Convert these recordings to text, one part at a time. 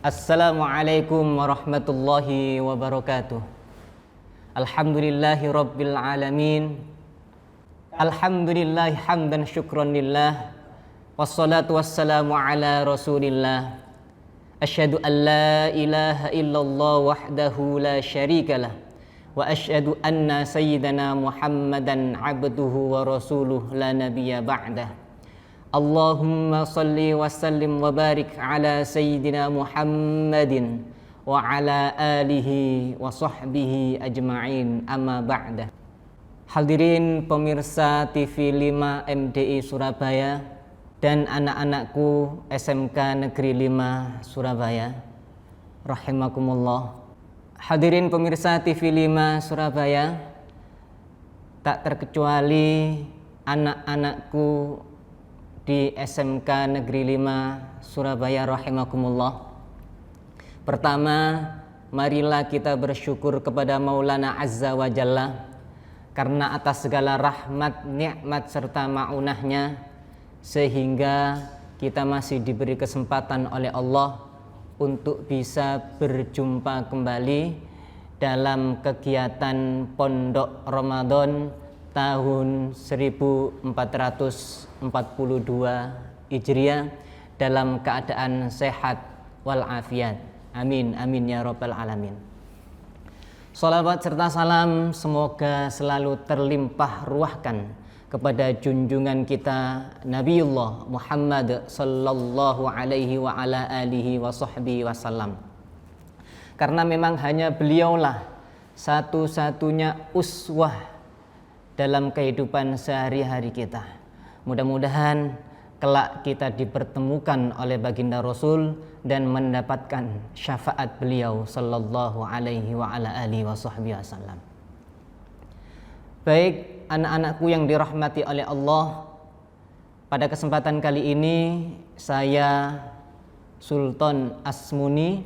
Assalamualaikum warahmatullahi wabarakatuh. Alhamdulillahi rabbil alamin. Alhamdulillahi hamdan syukran lillah. Wassalatu wassalamu ala rasulillah. Asyhadu an la ilaha illallah wahdahu la syarikalah. Wa asyhadu anna sayyidana Muhammadan abduhu wa rasuluh la nabiyya ba'dah. Allahumma salli wa sallim wa barik ala sayyidina Muhammadin wa ala alihi wa sahbihi ajma'in, amma ba'da. Hadirin pemirsa TV 5 MDI Surabaya dan anak-anakku SMK Negeri 5 Surabaya, rahimakumullah. Hadirin pemirsa TV 5 Surabaya, tak terkecuali anak-anakku di SMK Negeri 5 Surabaya, rahimakumullah. Pertama, marilah kita bersyukur kepada Maulana Azza wa Jalla karena atas segala rahmat, nikmat serta ma'unahnya sehingga kita masih diberi kesempatan oleh Allah untuk bisa berjumpa kembali dalam kegiatan Pondok Ramadan tahun 1442 Hijriah dalam keadaan sehat walafiat. Amin amin ya rabbal alamin. Salawat serta salam semoga selalu terlimpah ruahkan kepada junjungan kita Nabiullah Muhammad sallallahu alaihi wa ala alihi wa sahbihi wasallam. Karena memang hanya beliaulah satu-satunya uswah dalam kehidupan sehari-hari kita. Mudah-mudahan kelak kita dipertemukan oleh baginda Rasul dan mendapatkan syafaat beliau sallallahu alaihi wa ala alihi wa sahbihi wasallam. Baik anak-anakku yang dirahmati oleh Allah, pada kesempatan kali ini saya Sultan Asmuni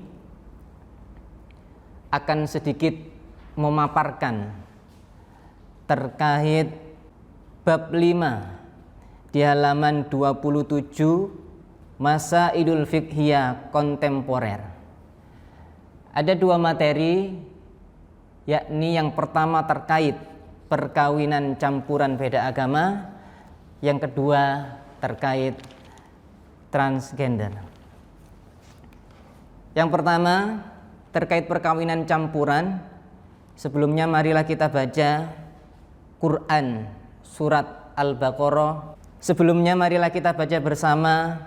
akan sedikit memaparkan terkait bab 5 di halaman 27 Masailul Fiqhiyah Kontemporer. Ada dua materi, yakni yang pertama terkait perkawinan campuran beda agama, yang kedua terkait transgender. Yang pertama terkait perkawinan campuran. Sebelumnya marilah kita baca Quran surat Al-Baqarah. Sebelumnya marilah kita baca bersama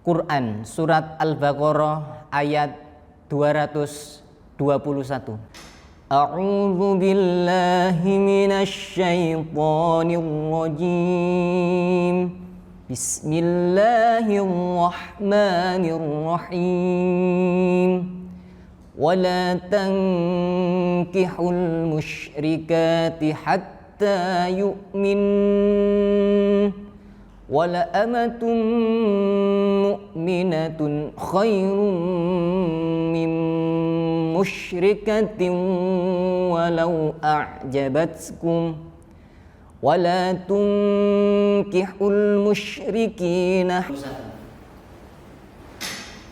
Quran surat Al-Baqarah ayat 221. A'udzu billahi minasy syaithanir rajim. Bismillahirrahmanirrahim. ولا تنكحوا المشركات حتى يؤمن ولأمة مؤمنة خير من مشركة ولو أعجبتكم ولا تنكحوا المشركين.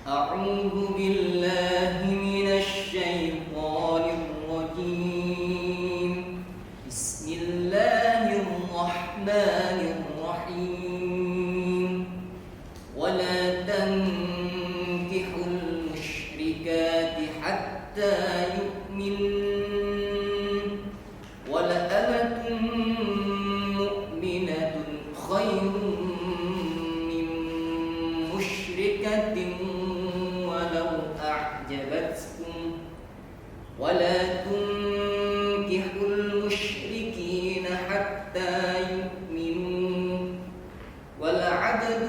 أعوذ بالله من الشيطان الرجيم. بسم الله الرحمن الرحيم. ولا تنكحوا المشركات حتى يؤمنوا ولأمة مؤمنة خير من مشركة ولا تنكحوا المشركين حتى يؤمنوا ولعبد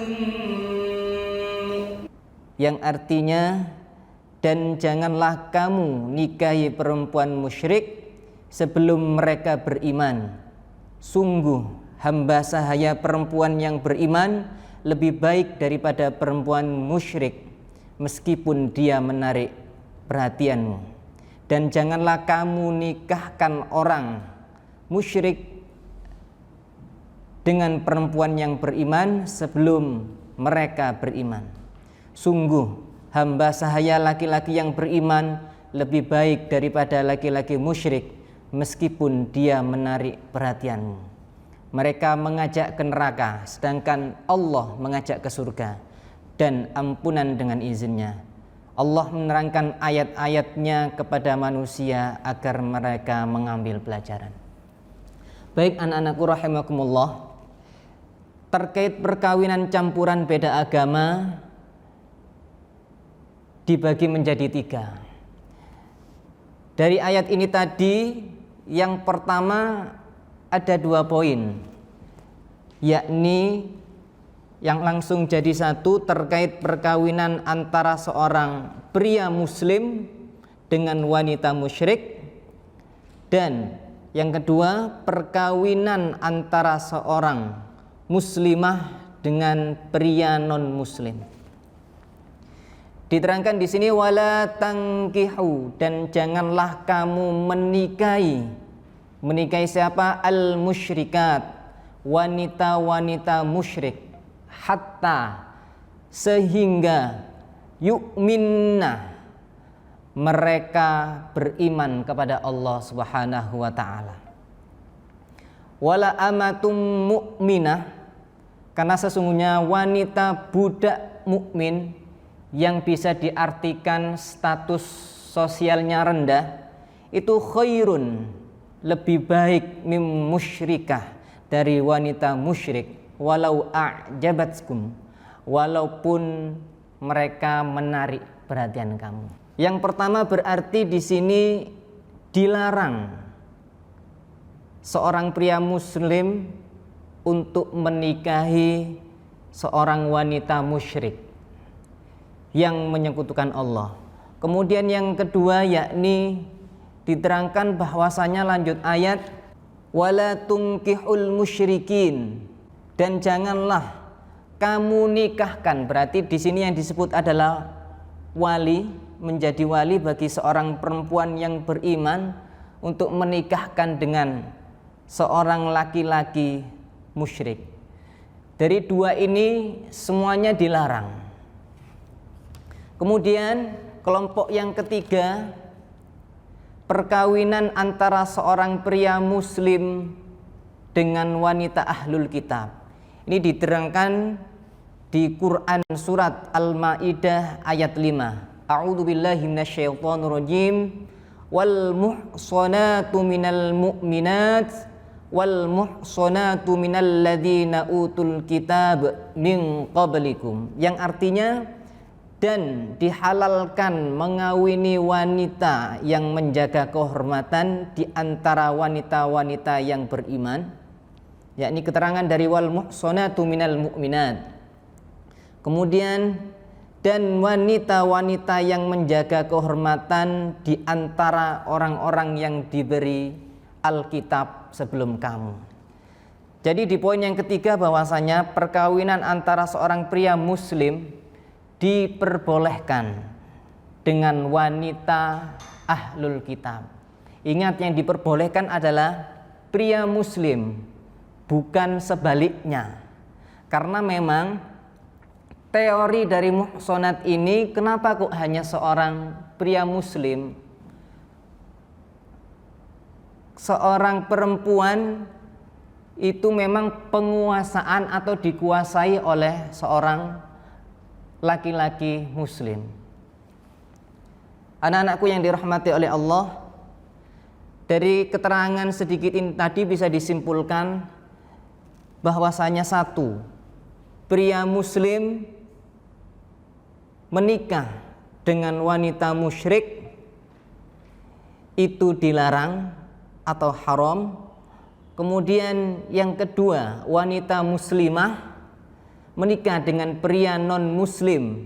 yang artinya, dan janganlah kamu nikahi perempuan musyrik sebelum mereka beriman. Sungguh hamba sahaya perempuan yang beriman lebih baik daripada perempuan musyrik meskipun dia menarik perhatianmu. Dan janganlah kamu nikahkan orang musyrik dengan perempuan yang beriman sebelum mereka beriman. Sungguh hamba sahaya laki-laki yang beriman lebih baik daripada laki-laki musyrik meskipun dia menarik perhatianmu. Mereka mengajak ke neraka sedangkan Allah mengajak ke surga dan ampunan dengan izinnya. Allah menerangkan ayat-ayatnya kepada manusia agar mereka mengambil pelajaran. Baik anak-anakku rahimakumullah, terkait perkawinan campuran beda agama dibagi menjadi 3. Dari ayat ini tadi, yang pertama ada 2 poin, yakni yang langsung jadi satu terkait perkawinan antara seorang pria muslim dengan wanita musyrik, dan yang kedua perkawinan antara seorang muslimah dengan pria non muslim. Diterangkan di sini wala tangkihu, dan janganlah kamu menikahi siapa? Al musyrikat, wanita-wanita musyrik, hatta sehingga yu'minna, mereka beriman kepada Allah Subhanahu wa taala. Wala amatum mu'minah, karena sesungguhnya wanita budak mukmin yang bisa diartikan status sosialnya rendah itu khairun, lebih baik mim musyrikah, dari wanita musyrik, walau a'jabatkum, walaupun mereka menarik perhatian kamu. Yang pertama berarti di sini dilarang seorang pria muslim untuk menikahi seorang wanita musyrik yang menyekutukan Allah. Kemudian yang kedua yakni diterangkan bahwasanya lanjut ayat wala tunkihul musyrikin, dan janganlah kamu nikahkan. Berarti di sini yang disebut adalah wali, menjadi wali bagi seorang perempuan yang beriman untuk menikahkan dengan seorang laki-laki musyrik. Dari 2 ini semuanya dilarang. Kemudian kelompok yang ketiga, perkawinan antara seorang pria muslim dengan wanita ahlul kitab. Ini diterangkan di Quran surat Al-Maidah ayat 5. A'udzu billahi minasyaitonir rajim. Wal muhsanatu minal mu'minat wal muhsanatu minal ladzina utul kitab min qablikum, yang artinya dan dihalalkan mengawini wanita yang menjaga kehormatan di antara wanita-wanita yang beriman, yakni keterangan dari wal muhsanatu minal mu'minat. Kemudian dan wanita-wanita yang menjaga kehormatan di antara orang-orang yang diberi Alkitab sebelum kamu. Jadi di poin yang ketiga bahwasanya perkawinan antara seorang pria muslim diperbolehkan dengan wanita ahlul kitab. Ingat, yang diperbolehkan adalah pria muslim, bukan sebaliknya. Karena memang teori dari muhsanat ini, kenapa kok hanya seorang pria muslim? Seorang perempuan itu memang penguasaan atau dikuasai oleh seorang laki-laki muslim. Anak-anakku yang dirahmati oleh Allah, dari keterangan sedikit ini tadi bisa disimpulkan bahwasanya satu, pria muslim menikah dengan wanita musyrik itu dilarang atau haram. Kemudian yang kedua, wanita muslimah menikah dengan pria non muslim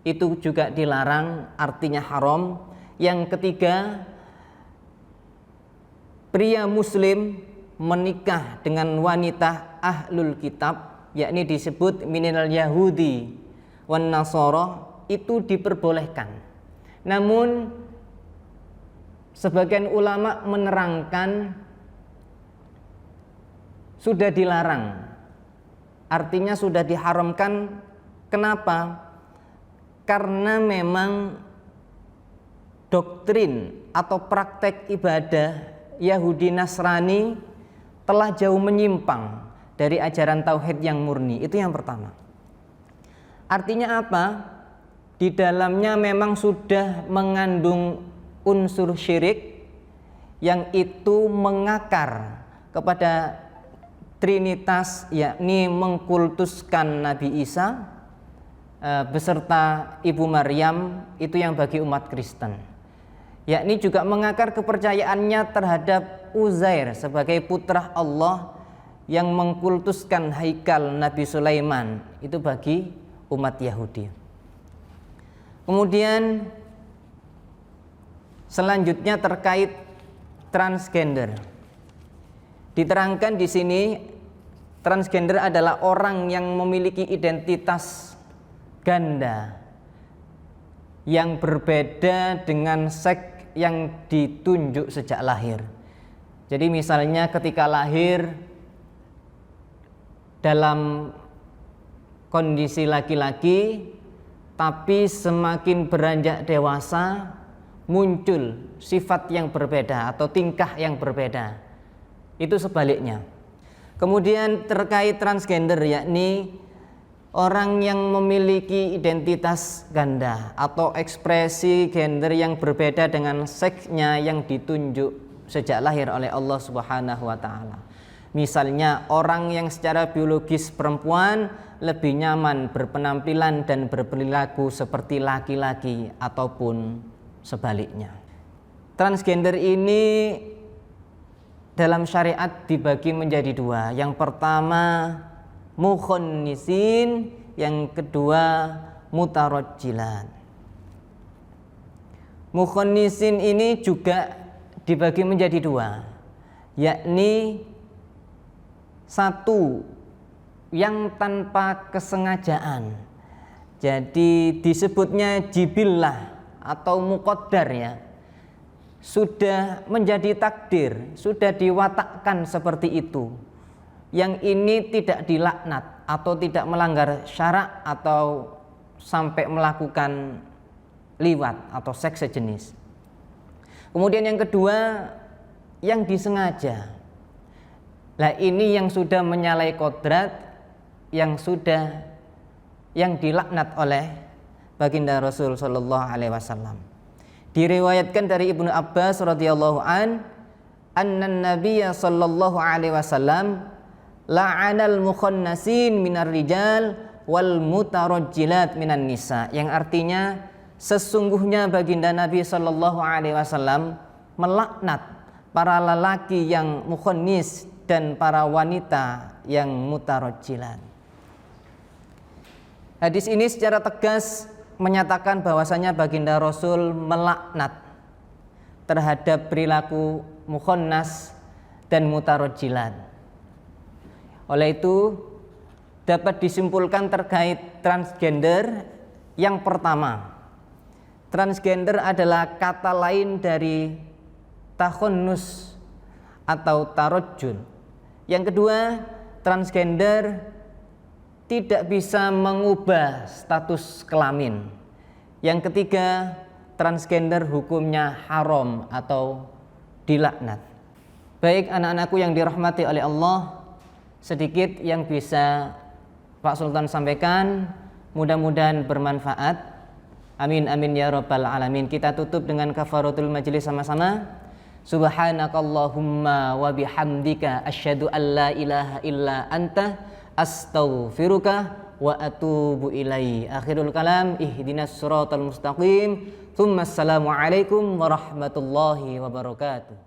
itu juga dilarang, artinya haram. Yang ketiga, pria muslim menikah dengan wanita ahlul kitab, yakni disebut minal yahudi wan nasara, itu diperbolehkan. Namun sebagian ulama menerangkan sudah dilarang, artinya sudah diharamkan. Kenapa? karena memang doktrin atau praktek ibadah Yahudi Nasrani telah jauh menyimpang dari ajaran tauhid yang murni. Itu yang pertama. Artinya apa? Di dalamnya memang sudah mengandung unsur syirik yang itu mengakar kepada Trinitas, yakni mengkultuskan Nabi Isa beserta Ibu Maryam, itu yang bagi umat Kristen. Yakni juga mengakar kepercayaannya terhadap Uzair sebagai putra Allah yang mengkultuskan haikal Nabi Sulaiman, itu bagi umat Yahudi. Kemudian selanjutnya terkait transgender. Diterangkan di sini transgender adalah orang yang memiliki identitas ganda yang berbeda dengan seks yang ditunjuk sejak lahir. Jadi misalnya ketika lahir dalam kondisi laki-laki, tapi semakin beranjak dewasa muncul sifat yang berbeda atau tingkah yang berbeda. Itu sebaliknya. Kemudian terkait transgender, yakni orang yang memiliki identitas ganda atau ekspresi gender yang berbeda dengan seksnya yang ditunjuk sejak lahir oleh Allah Subhanahu wa taala. Misalnya orang yang secara biologis perempuan lebih nyaman berpenampilan dan berperilaku seperti laki-laki ataupun sebaliknya. Transgender ini dalam syariat dibagi menjadi dua. Yang pertama mukhonnisin, yang kedua mutarajjilan. Mukhonnisin ini juga dibagi menjadi dua, yakni satu yang tanpa kesengajaan, jadi disebutnya jibillah atau muqaddar ya, sudah menjadi takdir, sudah diwatakkan seperti itu. Yang ini tidak dilaknat atau tidak melanggar syarak atau sampai melakukan liwat atau seks sejenis. Kemudian yang kedua yang disengaja. Lah ini yang sudah menyalahi kodrat, yang dilaknat oleh baginda Rasul sallallahu alaihi wasallam. Diriwayatkan dari Ibnu Abbas radhiyallahu anna Nabiyya sallallahu alaihi wasallam la'anal mukhannasin minar rijal wal mutarajjilat minan nisa, yang artinya sesungguhnya baginda Nabi sallallahu alaihi wasallam melaknat para lelaki yang mukhannis dan para wanita yang mutarajjilan. Hadis ini secara tegas menyatakan bahwasanya baginda Rasul melaknat terhadap perilaku mukhannas dan mutarajjilan. Oleh itu dapat disimpulkan terkait transgender. Yang pertama, transgender adalah kata lain dari takhonnus atau tarajjul. Yang kedua, transgender tidak bisa mengubah status kelamin. Yang ketiga, transgender hukumnya haram atau dilaknat. Baik anak-anakku yang dirahmati oleh Allah, sedikit yang bisa Pak Sultan sampaikan, mudah-mudahan bermanfaat. Amin amin ya rabbal alamin. Kita tutup dengan kafaratul majlis sama-sama. Subhanakallahumma wa bihamdika asyhadu an la ilaha illa anta astaghfiruka wa atubu ilaihi. Akhirul kalam, ihdinas siratal mustaqim. Tsumma assalamu alaikum warahmatullahi wabarakatuh.